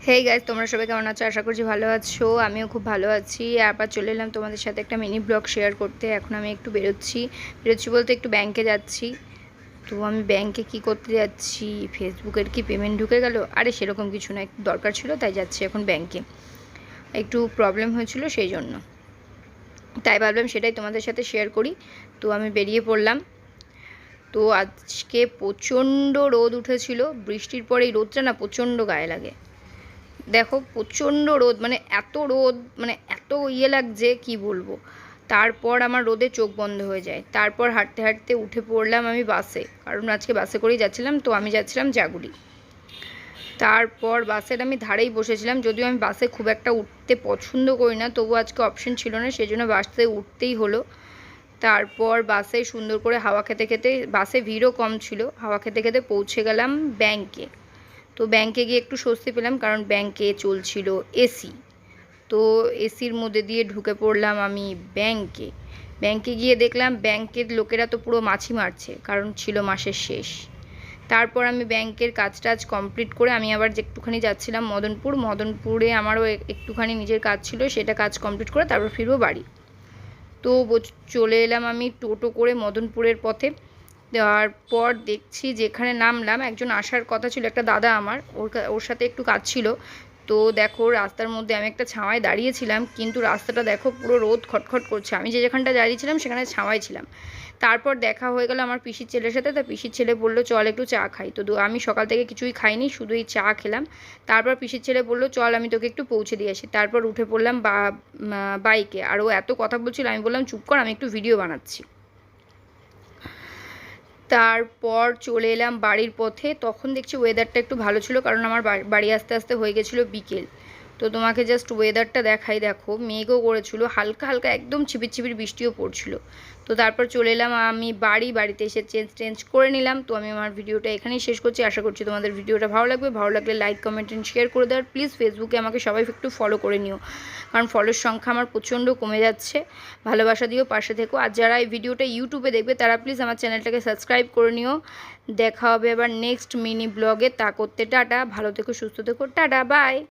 Hey guys, তোমরা সবাই কেমন আছো? আশা করছি ভালো আছো। আমিও খুব ভালো আছি। আবার চলে এলাম তোমাদের সাথে একটা মিনি ব্লগ শেয়ার করতে। এখন আমি একটু বেরোচ্ছি বলতে একটু ব্যাংকে যাচ্ছি। তো আমি ব্যাংকে কি করতে যাচ্ছি? ফেসবুকের কি পেমেন্ট ঢুকে গেল? আরে সেরকম কিছু না, একটু দরকার ছিল তাই যাচ্ছি এখন ব্যাংকে। একটু প্রবলেম হয়েছিল সেই জন্য, তাই ভাবলাম সেটাই তোমাদের সাথে শেয়ার করি। তো আমি বেরিয়ে পড়লাম। তো আজকে প্রচণ্ড রোদ উঠেছিল। বৃষ্টির পরে এই রোদটা না প্রচণ্ড গায়ে লাগে। দেখো প্রচণ্ড রোদ, মানে এত রোদ, মানে এত লাগছে কি বলবো। তারপর আমার রোদে চোখ বন্ধ হয়ে যায়। তারপর হাঁটতে হাঁটতে উঠে পড়লাম আমি বাসে, কারণ আজকে বাসে করেই যাচ্ছিলাম। তো আমি যাচ্ছিলাম জাগুলি। তারপর বাসের আমি ধারেই বসেছিলাম, যদিও আমি বাসে খুব একটা উঠতে পছন্দ করি না, তবু আজকে অপশন ছিল না, সেই জন্য বাসে উঠতেই হলো। তারপর বাসে সুন্দর করে হাওয়া খেতে খেতে, বাসে ভিড়ও কম ছিল, হাওয়া খেতে খেতে পৌঁছে গেলাম ব্যাংকে। তো ব্যাংকে গিয়ে একটু স্বস্তি পেলাম, কারণ ব্যাংকে চলছিল এসি। তো এসির মধ্যে দিয়ে ঢুকে পড়লাম আমি ব্যাংকে। ব্যাংকে গিয়ে দেখলাম ব্যাংকের লোকেরা তো পুরো মাছি মারছে, কারণ ছিল মাসের শেষ। তারপর আমি ব্যাংকের কাজ টাজ কমপ্লিট করে আমি আবার যে একটুখানি যাচ্ছিলাম মদনপুরে আমারও একটুখানি নিজের কাজ ছিল, সেটা কাজ কমপ্লিট করে তারপর ফিরবো বাড়ি। তো চলে এলাম আমি টোটো করে মদনপুরের পথে। তারপর দেখছি যেখানে নামলাম, একজন আসার কথা ছিল, একটা দাদা আমার, ওর সাথে একটু কাজ ছিল। তো দেখো রাস্তার মধ্যে আমি একটা ছাওয়ায় দাঁড়িয়েছিলাম, কিন্তু রাস্তাটা দেখো পুরো রোদ খটখট করছে। আমি যেখানটা দাঁড়িয়েছিলাম সেখানে ছাওয়ায় ছিলাম। তারপর দেখা হয়ে গেল আমার পিসির ছেলের সাথে। তা পিসির ছেলে বললো চল একটু চা খাই। তো আমি সকাল থেকে কিছুই খাইনি, শুধু এই চা খেলাম। তারপর পিসির ছেলে বললো চল আমি তোকে একটু পৌঁছে দিয়ে আসি। তারপর উঠে পড়লাম বাইকে। আর ও এত কথা বলছিল, আমি বললাম চুপ কর, আমি একটু ভিডিও বানাচ্ছি। তারপর চলে এলাম বাড়ির পথে। তখন দেখছি ওয়েদারটা একটু ভালো ছিল, কারণ আমার বাড়ি আসতে আসতে হয়ে গেছিলো বিকেল। তো তোমাকে জাস্ট ওয়েদারটা দেখাই, দেখো মেঘও করেছিল, হালকা হালকা একদম ছিপির ছিপির বৃষ্টিও পড়ছিল। তো তারপর চলে এলাম আমি বাড়িতে এসে চেঞ্জ করে নিলাম। তো আমি আমার ভিডিওটা এখানেই শেষ করছি। আশা করছি তোমাদের ভিডিওটা ভালো লাগবে। ভালো লাগলে লাইক কমেন্ট এন্ড শেয়ার করে দেওয়ার প্লিজ। ফেসবুকে আমাকে সবাই একটু ফলো করে নিও, কারণ ফলোর সংখ্যা আমার প্রচণ্ড কমে যাচ্ছে। ভালোবাসা দিও, পাশে থেকো। আর যারা এই ভিডিওটা ইউটিউবে দেখবে তারা প্লিজ আমার চ্যানেলটাকে সাবস্ক্রাইব করে নিও। দেখা হবে আবার নেক্সট মিনি ব্লগে। তা করতে টাটা, ভালো থেকো, সুস্থ থেকো, টাটা, বাই।